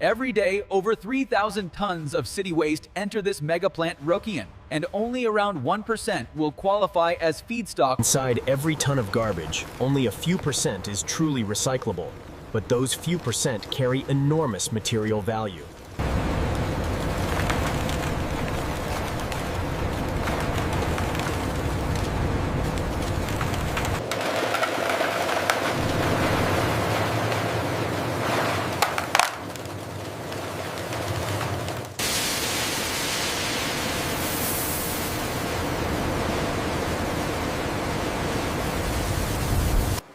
Every day, over 3,000 tons of city waste enter this mega plant Rokian, and only around 1% will qualify as feedstock. Inside every ton of garbage, only a few percent is truly recyclable, but those few percent carry enormous material value.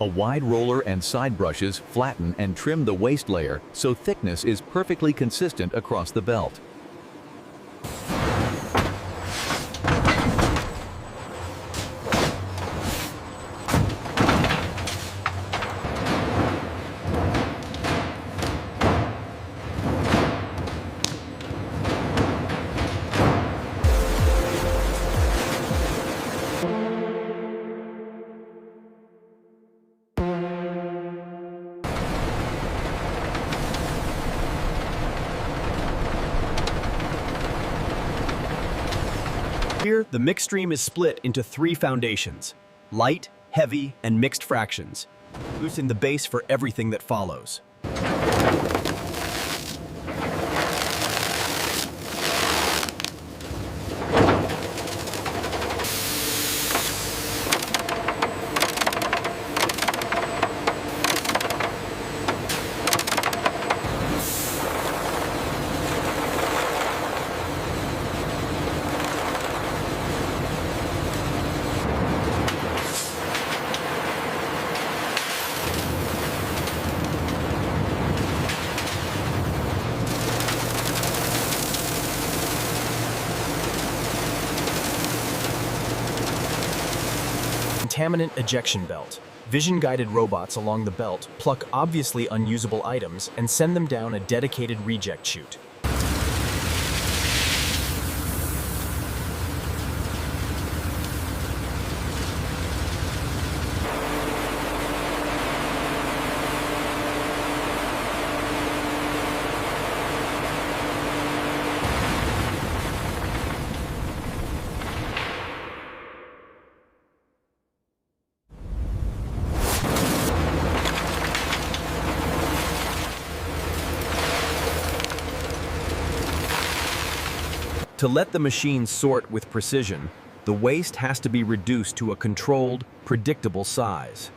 A wide roller and side brushes flatten and trim the waste layer so thickness is perfectly consistent across the belt. Here, the mixed stream is split into 3 foundations: light, heavy, and mixed fractions, boosting the base for everything that follows. Contaminant ejection belt. Vision-guided robots along the belt pluck obviously unusable items and send them down a dedicated reject chute. To let the machine sort with precision, the waste has to be reduced to a controlled, predictable size.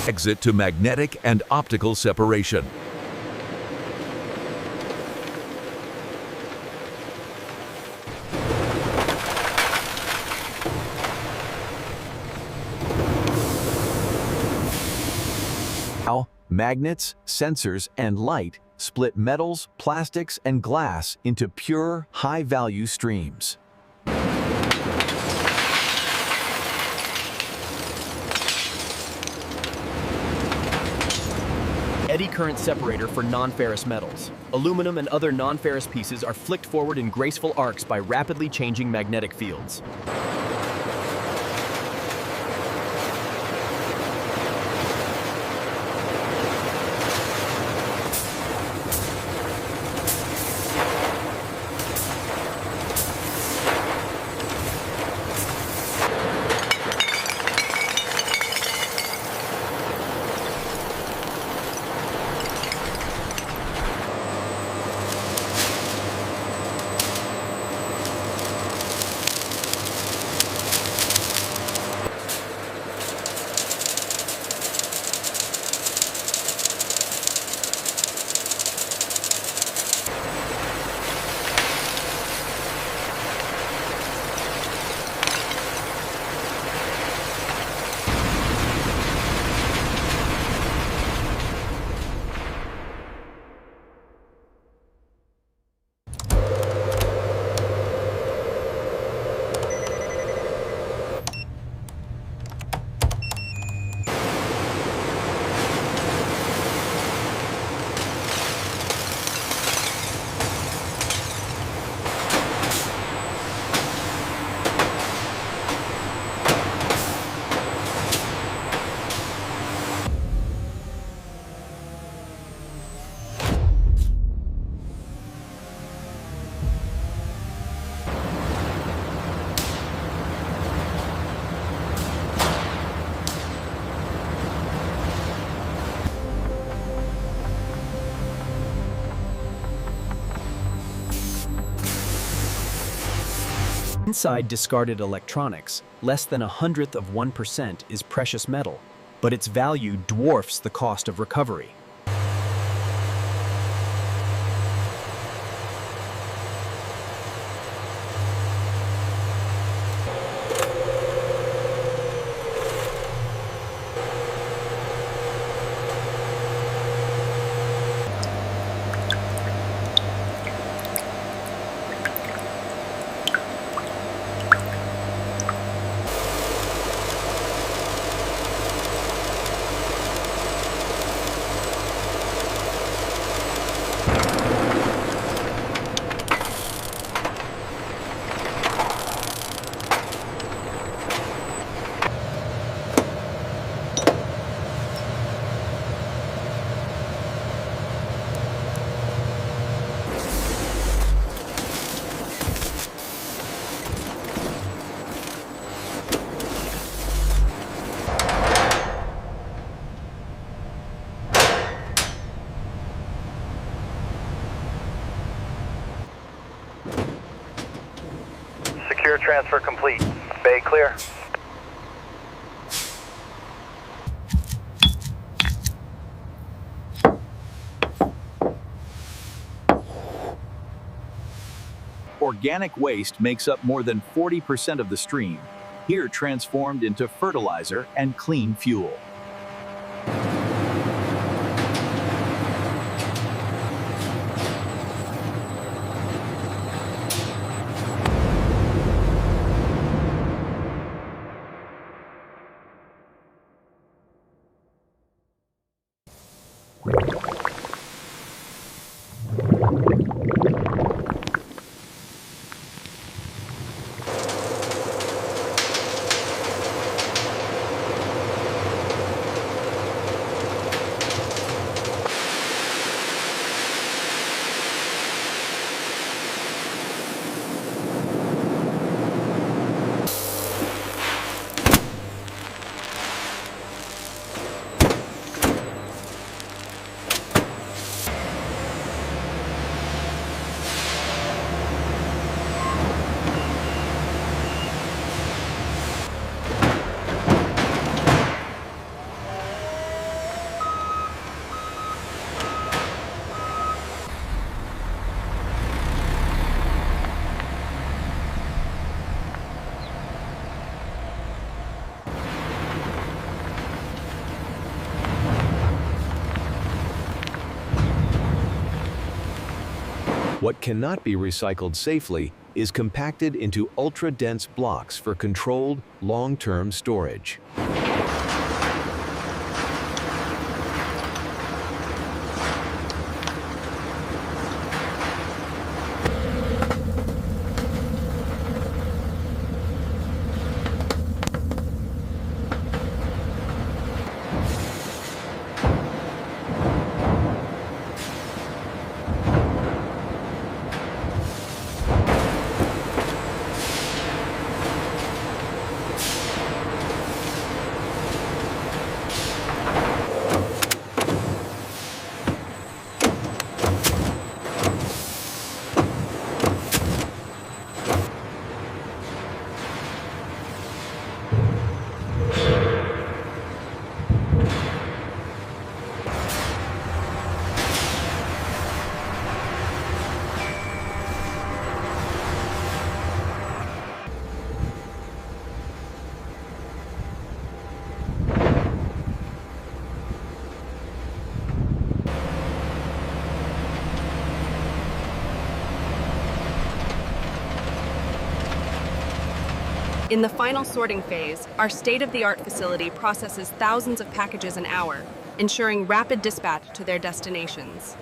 Exit to magnetic and optical separation. Now, magnets, sensors, and light split metals, plastics, and glass into pure, high-value streams. Eddy current separator for non-ferrous metals. Aluminum and other non-ferrous pieces are flicked forward in graceful arcs by rapidly changing magnetic fields. Inside discarded electronics, less than 0.01% is precious metal, but its value dwarfs the cost of recovery. Secure transfer complete. Bay clear. Organic waste makes up more than 40% of the stream, here transformed into fertilizer and clean fuel. What cannot be recycled safely is compacted into ultra-dense blocks for controlled, long-term storage. In the final sorting phase, our state-of-the-art facility processes thousands of packages an hour, ensuring rapid dispatch to their destinations.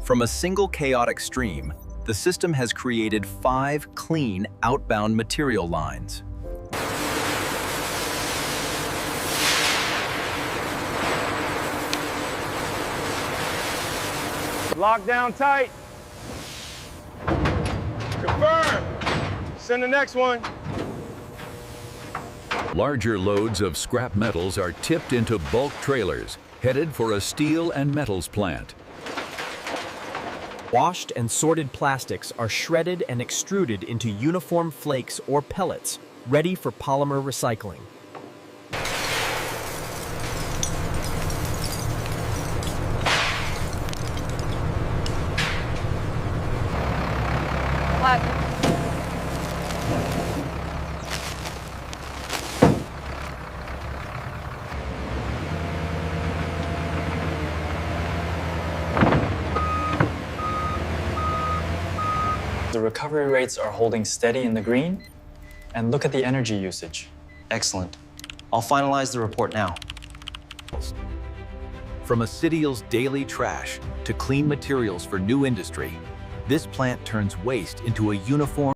From a single chaotic stream, the system has created 5 clean outbound material lines. Lock down tight. Confirm. Send the next one. Larger loads of scrap metals are tipped into bulk trailers, headed for a steel and metals plant. Washed and sorted plastics are shredded and extruded into uniform flakes or pellets, ready for polymer recycling. The recovery rates are holding steady in the green, and look at the energy usage. Excellent. I'll finalize the report now. From a city's daily trash to clean materials for new industry, this plant turns waste into a uniform